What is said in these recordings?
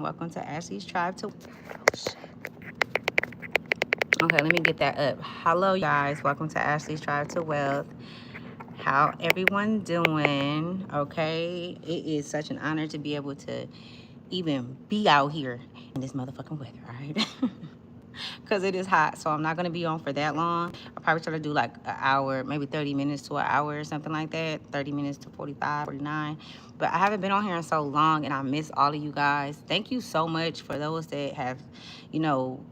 Welcome to Ashley's Tribe to... Okay, let me get that up. Hello, you guys. Welcome to Ashley's Tribe to Wealth. How everyone doing? Okay, it is such an honor to be able to even be out here in this motherfucking weather, all right? Because it is hot, so I'm not going to be on for that long. I'll probably try to do like an hour, maybe 30 minutes to an hour or something like that. 30 minutes to 45, 49. But I haven't been on here in so long, and I miss all of you guys. Thank you so much for those that have, you know,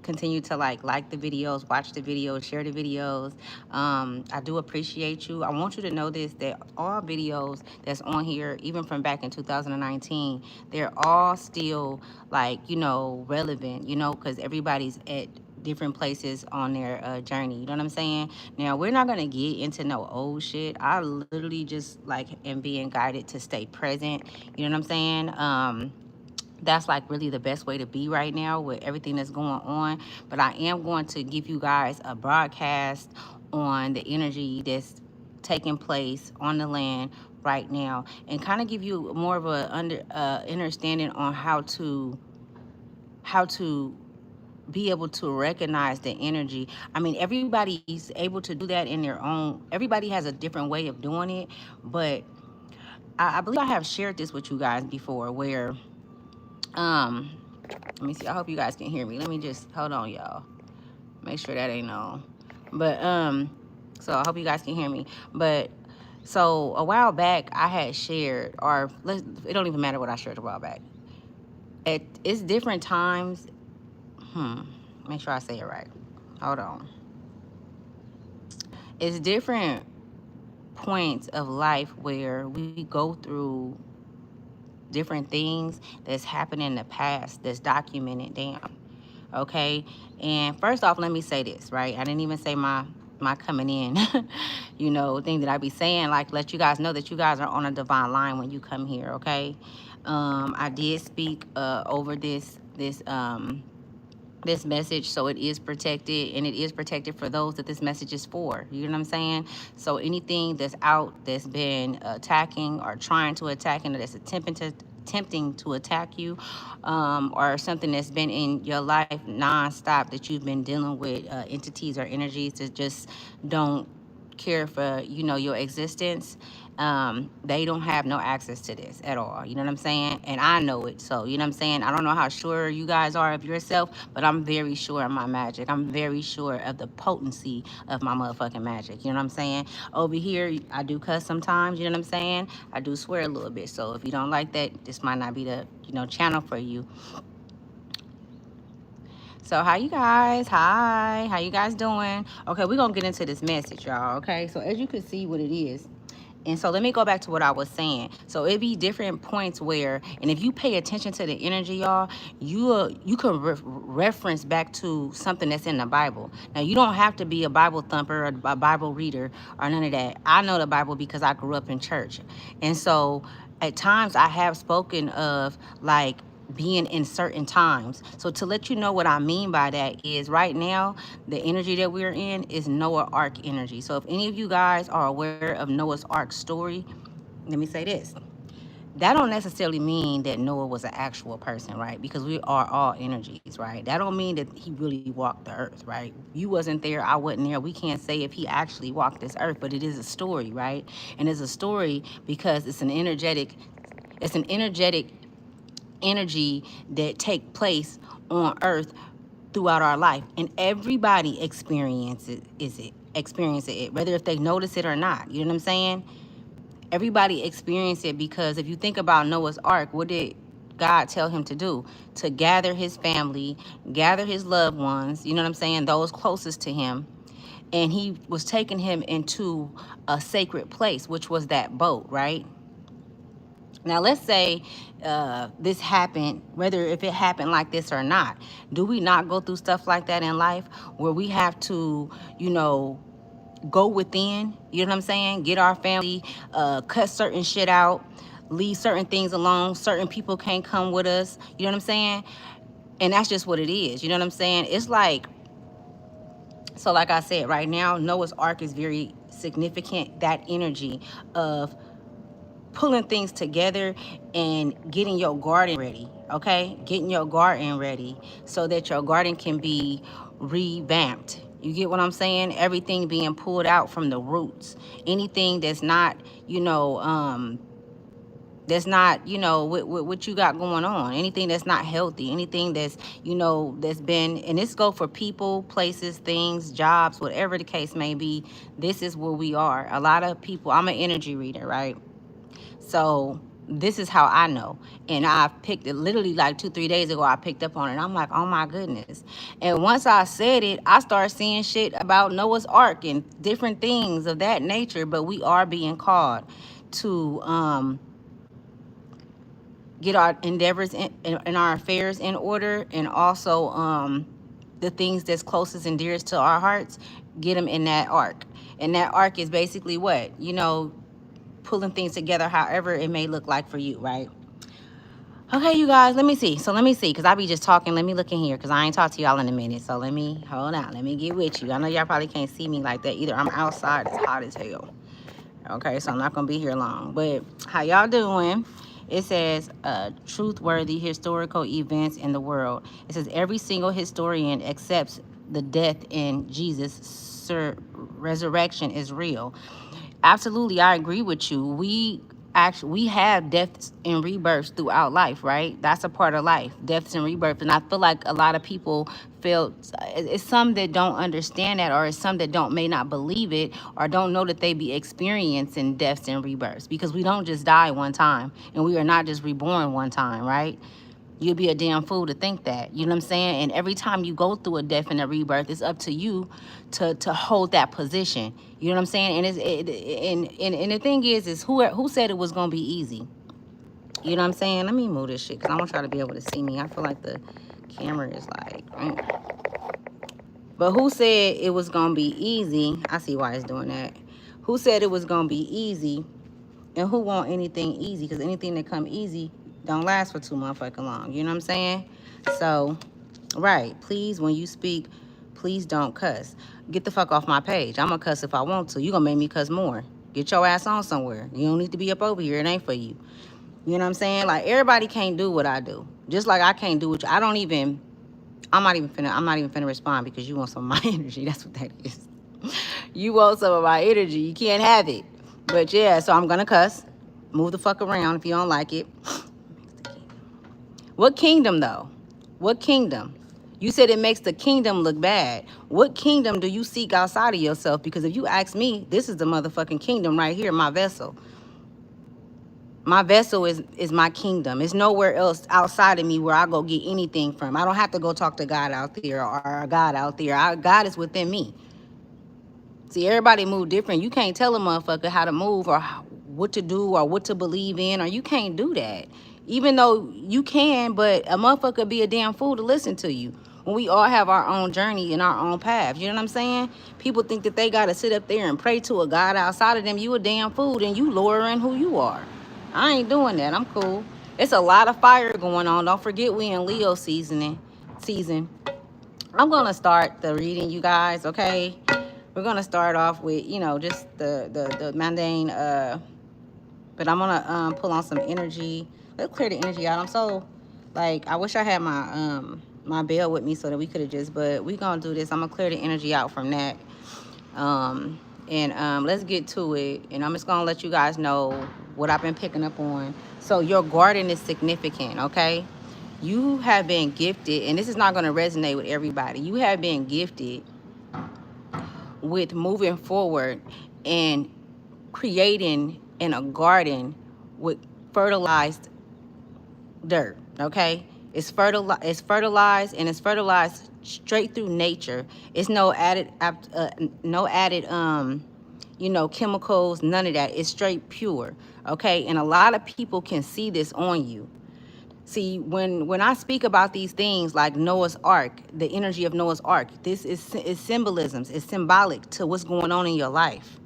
continue to like the videos, watch the videos, share the videos. I do appreciate you. I want you to know this, that all videos that's on here, even from back in 2019, they're all still like, you know, relevant, you know, because everybody's at different places on their journey. You know what I'm saying? Now, we're not going to get into no old shit. I literally just like am being guided to stay present. You know what I'm saying? That's like really the best way to be right now with everything that's going on. But I am going to give you guys a broadcast on the energy that's taking place on the land right now, and kind of give you more of a understanding on how to be able to recognize the energy. I mean, everybody's able to do that in their own, everybody has a different way of doing it. But I believe I have shared this with you guys before, where um let me see. I hope you guys can hear me. Let me just hold on, y'all. Make sure that ain't on. But so I hope you guys can hear me. But so a while back, I had shared, or it don't even matter what I shared a while back. It's different times. Make sure I say it right. Hold on. It's different points of life where we go through different things that's happened in the past that's documented down. Okay, and first off, let me say this, right? I didn't even say my coming in you know, thing that I be saying, like, let you guys know that you guys are on a divine line when you come here. Okay, I did speak over this message, so it is protected, and it is protected for those that this message is for. You know what I'm saying? So anything that's out that's been attacking or trying to attack, and that's attempting to attack you, or something that's been in your life nonstop that you've been dealing with, entities or energies that just don't care for, you know, your existence, they don't have no access to this at all. You know what I'm saying? And I know it. So, you know what I'm saying? I don't know how sure you guys are of yourself, but I'm very sure of my magic. I'm very sure of the potency of my motherfucking magic. You know what I'm saying? Over here, I do cuss sometimes. You know what I'm saying? I do swear a little bit. So if you don't like that, this might not be the, you know, channel for you. So how you guys? Hi, how you guys doing? Okay, we're gonna get into this message, y'all. Okay, so as you can see what it is. And so let me go back to what I was saying. So it'd be different points where, and if you pay attention to the energy, y'all, you can reference back to something that's in the Bible. Now, you don't have to be a Bible thumper or a Bible reader or none of that. I know the Bible because I grew up in church. And so at times I have spoken of like being in certain times. So to let you know what I mean by that is, right now, the energy that we're in is Noah Ark energy. So if any of you guys are aware of Noah's Ark story, let me say this. That don't necessarily mean that Noah was an actual person, right? Because we are all energies, right? That don't mean that he really walked the earth, right? You wasn't there, I wasn't there. We can't say if he actually walked this earth, but it is a story, right? And it's a story because it's an energetic energy that take place on earth throughout our life, and everybody experiences it, whether if they notice it or not. You know what I'm saying? Everybody experience it, because if you think about Noah's Ark, what did God tell him to do? To gather his family, gather his loved ones, you know what I'm saying, those closest to him. And he was taking him into a sacred place, which was that boat, right? Now, let's say this happened, whether if it happened like this or not. Do we not go through stuff like that in life where we have to, you know, go within, you know what I'm saying? Get our family, cut certain shit out, leave certain things alone. Certain people can't come with us, you know what I'm saying? And that's just what it is, you know what I'm saying? It's like, so like I said, right now, Noah's Ark is very significant, that energy of pulling things together and getting your garden ready, okay? Getting your garden ready so that your garden can be revamped. You get what I'm saying? Everything being pulled out from the roots. Anything that's not, that's not, what you got going on, anything that's not healthy, anything that's, that's been, and this go for people, places, things, jobs, whatever the case may be. This is where we are. A lot of people, I'm an energy reader, right? So this is how I know. And I picked it literally like 2-3 days ago. I picked up on it. I'm like, oh my goodness. And once I said it, I started seeing shit about Noah's Ark and different things of that nature. But we are being called to get our endeavors and our affairs in order, and also the things that's closest and dearest to our hearts, get them in that ark. And that ark is basically what, pulling things together however it may look like for you, right? Okay, you guys, let me see. So let me see, because I be just talking. Let me look in here, because I ain't talked to y'all in a minute. So let me, hold on. Let me get with you. I know y'all probably can't see me like that either. I'm outside. It's hot as hell. Okay, so I'm not going to be here long. But how y'all doing? It says truthworthy historical events in the world. It says every single historian accepts the death in Jesus' resurrection is real. Absolutely, I agree with you. We have deaths and rebirths throughout life, right? That's a part of life, deaths and rebirths. And I feel like a lot of people feel, it's some that don't understand that, or it's some that may not believe it, or don't know that they be experiencing deaths and rebirths, because we don't just die one time, and we are not just reborn one time, right? You'd be a damn fool to think that. You know what I'm saying? And every time you go through a death and a rebirth, it's up to you to hold that position. You know what I'm saying? And and the thing is who said it was gonna be easy? You know what I'm saying? Let me move this shit, because I want y'all to be able to see me. I feel like the camera is like, But who said it was gonna be easy? I see why it's doing that. Who said it was gonna be easy? And who want anything easy? Because anything that come easy don't last for too motherfucking long. You know what I'm saying? So, right. Please, when you speak, please don't cuss. Get the fuck off my page. I'm going to cuss if I want to. You going to make me cuss more. Get your ass on somewhere. You don't need to be up over here. It ain't for you. You know what I'm saying? Like, everybody can't do what I do. Just like I can't do what you. I'm not even finna respond, because you want some of my energy. That's what that is. You want some of my energy. You can't have it. But yeah, so I'm gonna cuss. Move the fuck around if you don't like it. What kingdom though? What kingdom? You said it makes the kingdom look bad. What kingdom do you seek outside of yourself? Because if you ask me, this is the motherfucking kingdom right here, my vessel. My vessel is my kingdom. It's nowhere else outside of me where I go get anything from. I don't have to go talk to God out there, or God out there. God is within me. See, everybody move different. You can't tell a motherfucker how to move, or what to do, or what to believe in, or you can't do that. Even though you can, but a motherfucker be a damn fool to listen to you. When we all have our own journey and our own path. You know what I'm saying? People think that they got to sit up there and pray to a God outside of them. You a damn fool, and you lowering who you are. I ain't doing that. I'm cool. It's a lot of fire going on. Don't forget we in Leo season. I'm going to start the reading, you guys, okay? We're going to start off with, just the mundane, but I'm going to pull on some energy. Let's clear the energy out. I'm so, like, I wish I had my my bell with me so that we could have just, but we going to do this. I'm going to clear the energy out from that. Let's get to it. And I'm just going to let you guys know what I've been picking up on. So your garden is significant, okay? You have been gifted, and this is not going to resonate with everybody. You have been gifted with moving forward and creating in a garden with fertilized dirt, okay? It's fertilized, and it's fertilized straight through nature. It's no added chemicals, none of that. It's straight pure, okay? And a lot of people can see this on you. See, when I speak about these things like Noah's Ark, the energy of Noah's Ark, this is symbolisms. It's symbolic to what's going on in your life.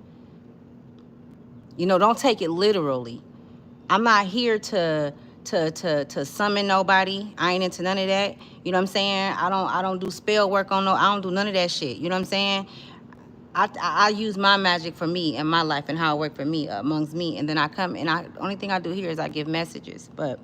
Don't take it literally. I'm not here to summon nobody. I ain't into none of that. You know what I'm saying? I don't do spell work on I don't do none of that shit. You know what I'm saying? I use my magic for me and my life and how it worked for me amongst me, and then I come and only thing I do here is I give messages, but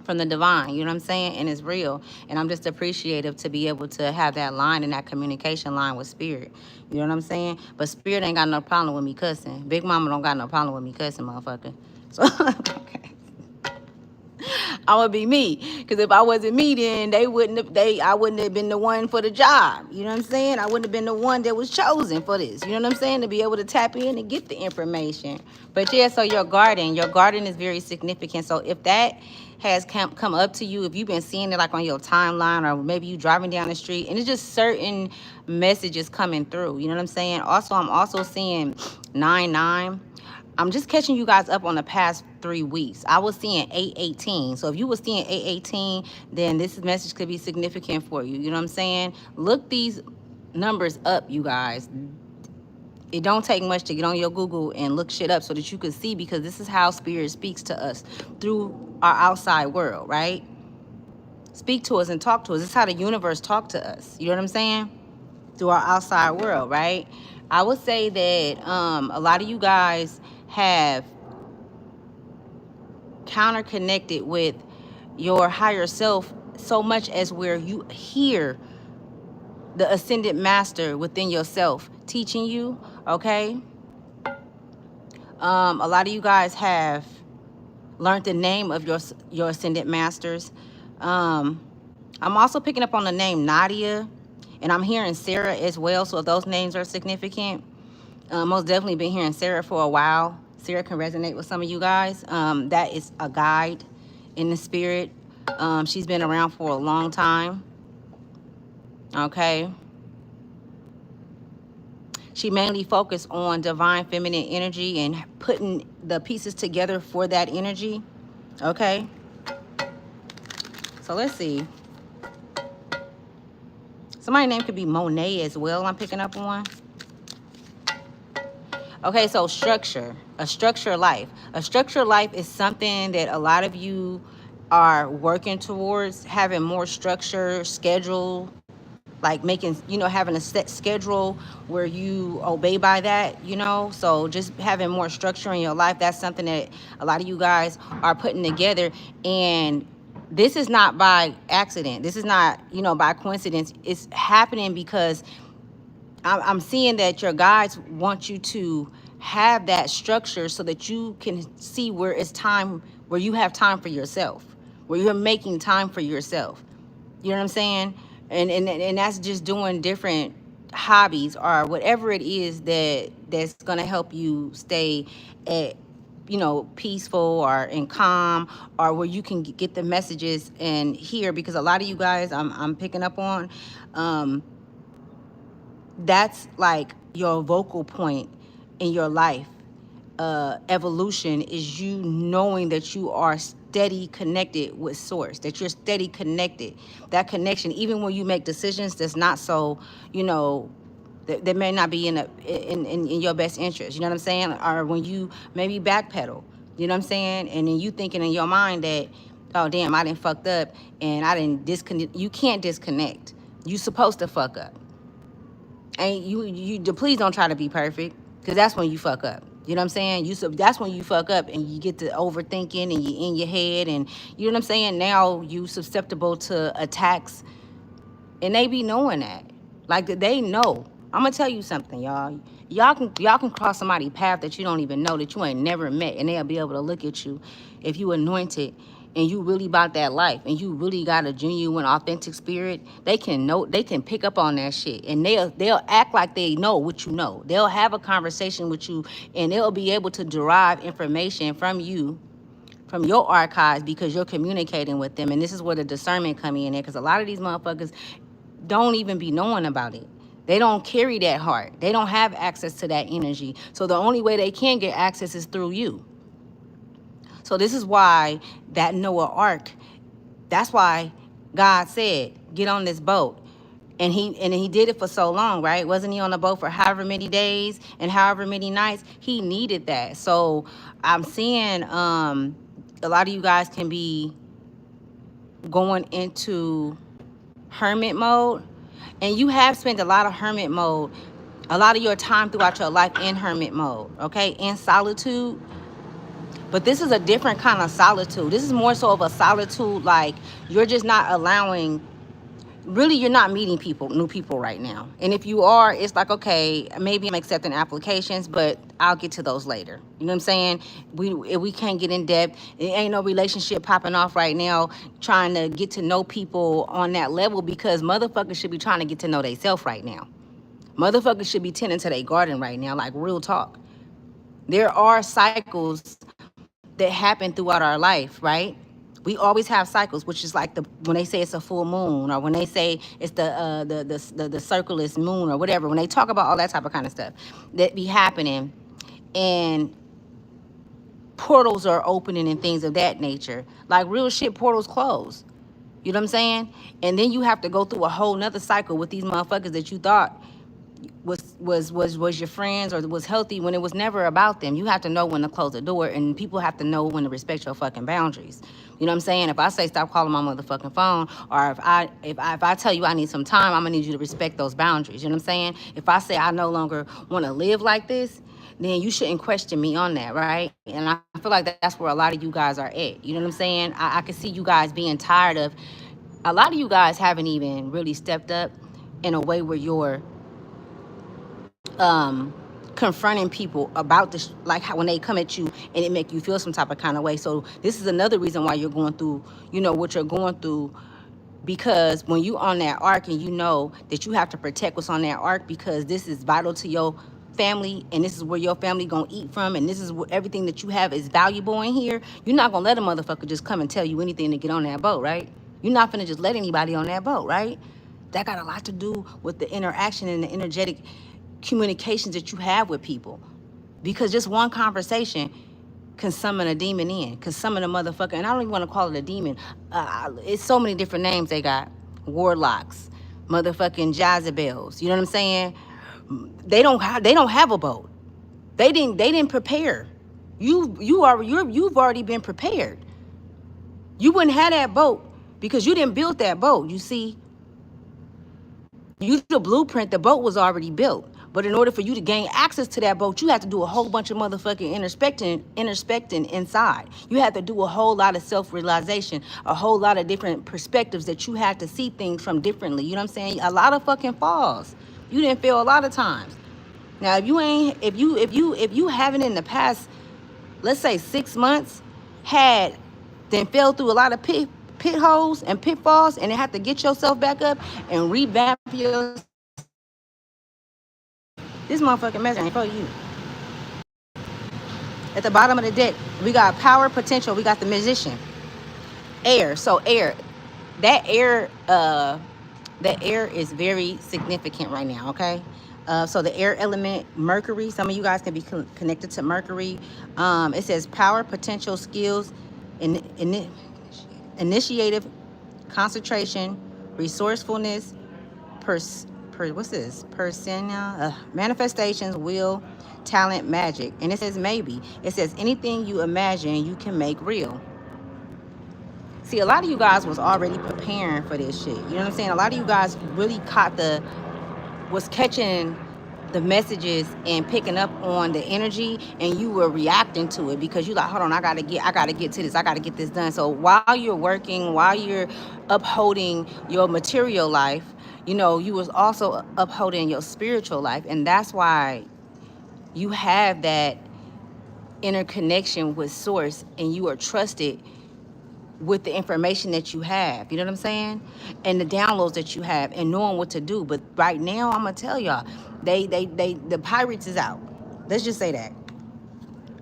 from the divine, you know what I'm saying? And it's real. And I'm just appreciative to be able to have that line and that communication line with spirit. You know what I'm saying? But spirit ain't got no problem with me cussing. Big mama don't got no problem with me cussing, motherfucker. So okay. I would be me, because if I wasn't me, then I wouldn't have been the one for the job. You know what I'm saying? I wouldn't have been the one that was chosen for this. You know what I'm saying? To be able to tap in and get the information. But yeah, so your garden is very significant. So if that has come up to you, if you've been seeing it like on your timeline, or maybe you driving down the street and it's just certain messages coming through. You know what I'm saying? Also, I'm also seeing 9-9. I'm just catching you guys up on the past 3 weeks. I was seeing 818. So if you were seeing 818, then this message could be significant for you. You know what I'm saying? Look these numbers up, you guys. It don't take much to get on your Google and look shit up so that you can see, because this is how spirit speaks to us through our outside world, right? Speak to us and talk to us. This is how the universe talk to us. You know what I'm saying? Through our outside world, right? I would say that a lot of you guys have counter connected with your higher self so much as where you hear the ascended master within yourself teaching you, okay? A lot of you guys have learned the name of your ascended masters. I'm also picking up on the name Nadia, and I'm hearing Sarah as well. So if those names are significant, most definitely been hearing Sarah for a while. Sarah can resonate with some of you guys. That is a guide in the spirit. She's been around for a long time. Okay. She mainly focused on divine feminine energy and putting the pieces together for that energy. Okay. So let's see. Somebody's name could be Monet as well. I'm picking up on. Okay, so structure, a structured life. A structured life is something that a lot of you are working towards, having more structure, schedule, like making, having a set schedule where you obey by that, So just having more structure in your life, that's something that a lot of you guys are putting together. And this is not by accident. This is not, by coincidence. It's happening because I'm seeing that your guides want you to have that structure so that you can see where it's time, where you have time for yourself, where you're making time for yourself. You know what I'm saying? And that's just doing different hobbies or whatever it is that's gonna help you stay at, peaceful or in calm, or where you can get the messages and hear, because a lot of you guys I'm picking up on, that's like your vocal point in your life. Evolution is you knowing that you are steady connected with source, that you're steady connected. That connection, even when you make decisions that's not so, that may not be in your best interest, you know what I'm saying? Or when you maybe backpedal, you know what I'm saying? And then you thinking in your mind that, oh damn, I didn't fucked up and I didn't disconnect. You can't disconnect. You supposed to fuck up. And you please don't try to be perfect, because that's when you fuck up. You know what I'm saying? That's when you fuck up and you get to overthinking and you in your head, and you know what I'm saying? Now you susceptible to attacks, and they be knowing that. Like they know. I'm gonna tell you something, y'all. Y'all can cross somebody's path that you don't even know, that you ain't never met, and they'll be able to look at you if you anointed and you really about that life and you really got a genuine, authentic spirit. They can pick up on that shit, and they'll act like they know what you know. They'll have a conversation with you, and they'll be able to derive information from you, from your archives, because you're communicating with them. And this is where the discernment come in there, because a lot of these motherfuckers don't even be knowing about it. They don't carry that heart. They don't have access to that energy. So the only way they can get access is through you. So this is why that Noah Ark, that's why God said, get on this boat. And he did it for so long, right? Wasn't he on the boat for however many days and however many nights? He needed that. So I'm seeing a lot of you guys can be going into hermit mode. And you have spent a lot of hermit mode a lot of your time throughout your life in hermit mode, okay, in solitude. But this is a different kind of solitude. This is more so of a solitude, like you're just not allowing, really, you're not meeting people, new people right now. And if you are, it's like, okay, maybe I'm accepting applications, but I'll get to those later. You know what I'm saying? We can't get in depth. It ain't no relationship popping off right now trying to get to know people on that level, because motherfuckers should be trying to get to know themselves right now. Motherfuckers should be tending to their garden right now, like real talk. There are cycles that happen throughout our life, right? We always have cycles, which is like when they say it's a full moon, or when they say it's the circleless moon, or whatever. When they talk about all that type of kind of stuff that be happening, and portals are opening and things of that nature, like real shit, portals close. You know what I'm saying? And then you have to go through a whole nother cycle with these motherfuckers that you thought was your friends or was healthy, when it was never about them. You have to know when to close the door, and people have to know when to respect your fucking boundaries. You know what I'm saying? If I say stop calling my motherfucking phone, or if I tell you I need some time, I'm gonna need you to respect those boundaries. You know what I'm saying? If I say I no longer want to live like this, then you shouldn't question me on that, right? And I feel like that's where a lot of you guys are at. You know what I'm saying? I can see you guys being tired of, a lot of you guys haven't even really stepped up in a way where you're confronting people about this, like how when they come at you and it make you feel some type of kind of way. So this is another reason why you're going through, what you're going through, because when you on that arc and you know that you have to protect what's on that arc, because this is vital to your family, and this is where your family gonna eat from, and this is where everything that you have is valuable in here. You're not gonna let a motherfucker just come and tell you anything to get on that boat, right? You're not gonna just let anybody on that boat, right? That got a lot to do with the interaction and the energetic communications that you have with people, because just one conversation can summon a demon in, can summon a motherfucker. And I don't even want to call it a demon. It's so many different names they got. Warlocks, motherfucking Jezebels. You know what I'm saying? They don't have a boat. They didn't prepare. You've already been prepared. You wouldn't have that boat because you didn't build that boat. You see, you the blueprint. The boat was already built. But in order for you to gain access to that boat, you have to do a whole bunch of motherfucking introspecting inside. You have to do a whole lot of self-realization, a whole lot of different perspectives that you have to see things from differently. You know what I'm saying? A lot of fucking falls. You didn't fail a lot of times. Now, if you haven't in the past, let's say 6 months, then fell through a lot of pit holes and pitfalls, and then have to get yourself back up and revamp your. This motherfucking message ain't for you. At the bottom of the deck, we got power, potential. We got the musician. Air. So air. That air is very significant right now, okay? So the air element, Mercury. Some of you guys can be connected to Mercury. It says power, potential, skills, initiative, concentration, resourcefulness, what's this? Persona, manifestations, will, talent, magic. And it says maybe. It says anything you imagine you can make real. See, a lot of you guys was already preparing for this shit. You know what I'm saying? A lot of you guys really was catching the messages and picking up on the energy, and you were reacting to it because you like, hold on, I gotta get to this, I gotta get this done. So while you're working, while you're upholding your material life, you was also upholding your spiritual life. And that's why you have that interconnection with source, and you are trusted with the information that you have. You know what I'm saying? And the downloads that you have, and knowing what to do. But right now, I'm gonna tell y'all, the pirates is out. Let's just say that.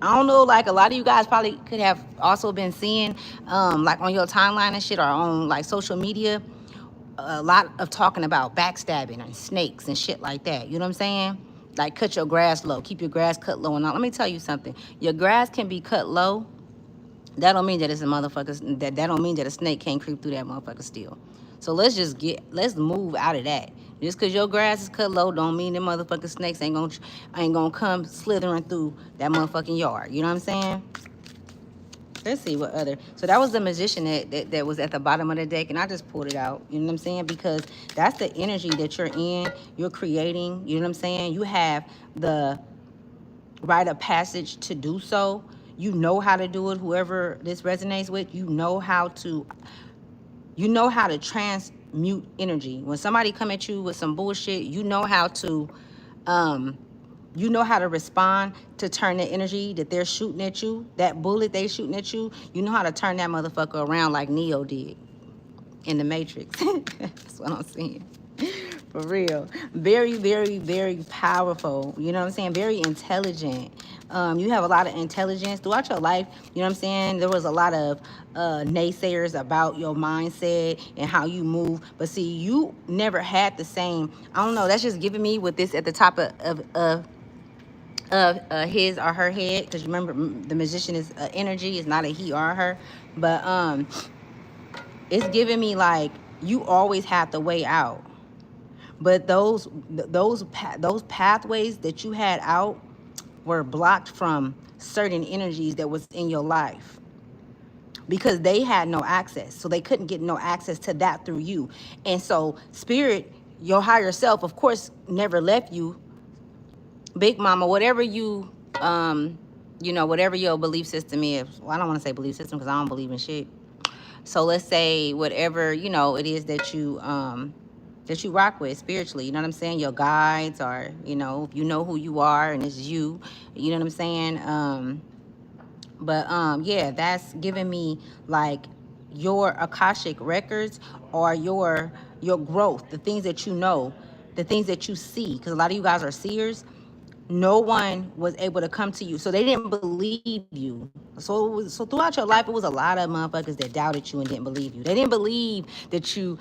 I don't know, like a lot of you guys probably could have also been seeing, like on your timeline and shit, or on like social media, a lot of talking about backstabbing and snakes and shit like that. You know what I'm saying? Like, cut your grass low, keep your grass cut low. And all. Let me tell you something. Your grass can be cut low. That don't mean that it's a motherfucker. That don't mean that a snake can't creep through that motherfucker still. So let's move out of that. Just because your grass is cut low don't mean that motherfucking snakes ain't gonna come slithering through that motherfucking yard. You know what I'm saying? Let's see what other. So that was the magician that was at the bottom of the deck, and I just pulled it out. You know what I'm saying? Because that's the energy that you're in. You're creating. You know what I'm saying? You have the rite of passage to do so. You know how to do it. Whoever this resonates with, you know how to. You know how to transmute energy. When somebody come at you with some bullshit, you know how to. You know how to respond to turn the energy that they're shooting at you, that bullet they shooting at you. You know how to turn that motherfucker around like Neo did in the Matrix. That's what I'm saying. For real. Very, very, very powerful. You know what I'm saying? Very intelligent. You have a lot of intelligence throughout your life. You know what I'm saying? There was a lot of naysayers about your mindset and how you move. But see, you never had the same, I don't know, that's just giving me with this at the top of his or her head, because remember the magician is energy, is not a he or a her, but it's giving me like you always have the way out, but those pathways that you had out were blocked from certain energies that was in your life because they had no access, so they couldn't get no access to that through you. And so spirit, your higher self, of course, never left you. Big mama, whatever you you know, whatever your belief system is. Well, I don't want to say belief system because I don't believe in shit. So let's say whatever, you know, it is that you rock with spiritually, you know what I'm saying? Your guides, or, you know who you are and it's you know what I'm saying? But yeah, that's giving me like your Akashic records, or your growth, the things that you know, the things that you see, because a lot of you guys are seers. No one was able to come to you, so they didn't believe you. So throughout your life, it was a lot of motherfuckers that doubted you and didn't believe you. They didn't believe that you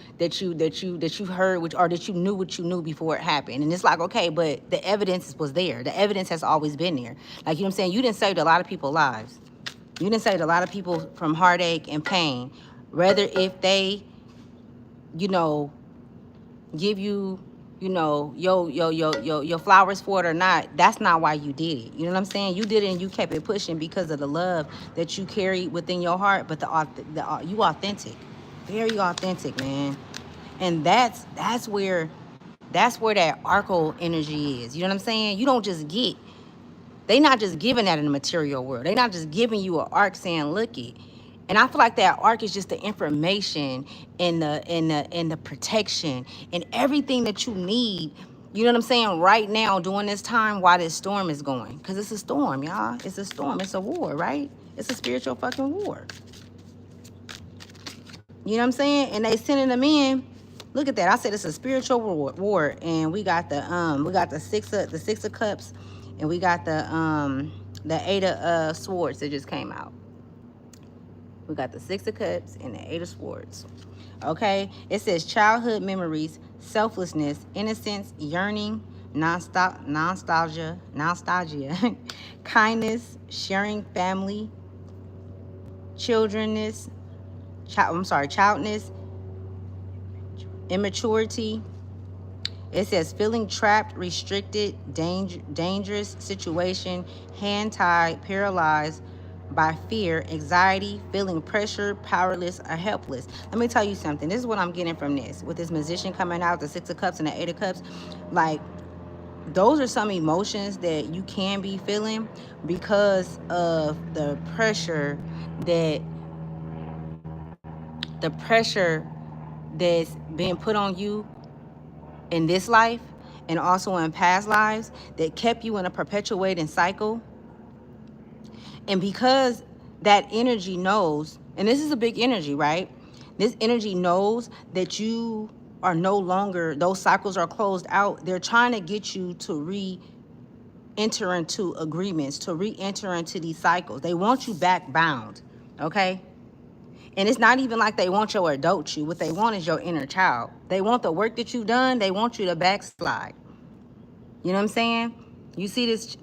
heard or that you knew what you knew before it happened. And it's like, okay, but the evidence was there. The evidence has always been there. Like, you know what I'm saying? You didn't save a lot of people's lives. You didn't save a lot of people from heartache and pain. Whether if they, you know, give you, you know, your flowers for it or not, that's not why you did it. You know what I'm saying? You did it and you kept it pushing because of the love that you carried within your heart. But you authentic, very authentic, man. And that's where that Arco energy is. You know what I'm saying? You don't just get. They not just giving that in the material world. They not just giving you an arc saying, look it. And I feel like that arc is just the information and the protection and everything that you need. You know what I'm saying? Right now, during this time, while this storm is going. Because it's a storm, y'all. It's a storm. It's a war, right? It's a spiritual fucking war. You know what I'm saying? And they sending them in. Look at that. I said it's a spiritual war. And we got the six of cups, and we got the eight of swords that just came out. We got the six of cups and the eight of swords. Okay? It says childhood memories, selflessness, innocence, yearning, nostalgia, kindness, sharing family, childness, immaturity. It says feeling trapped, restricted, dangerous situation, hand-tied, paralyzed by fear, anxiety, feeling pressure, powerless, or helpless. Let me tell you something. This is what I'm getting from this. With this magician coming out, the six of cups and the eight of cups, like, those are some emotions that you can be feeling because of the pressure that's being put on you in this life and also in past lives that kept you in a perpetuating cycle. And because that energy knows, and this is a big energy, right? This energy knows that you are no longer, those cycles are closed out. They're trying to get you to re-enter into agreements, to re-enter into these cycles. They want you back bound, okay? And it's not even like they want your adult you. What they want is your inner child. They want the work that you've done. They want you to backslide. You know what I'm saying? You see this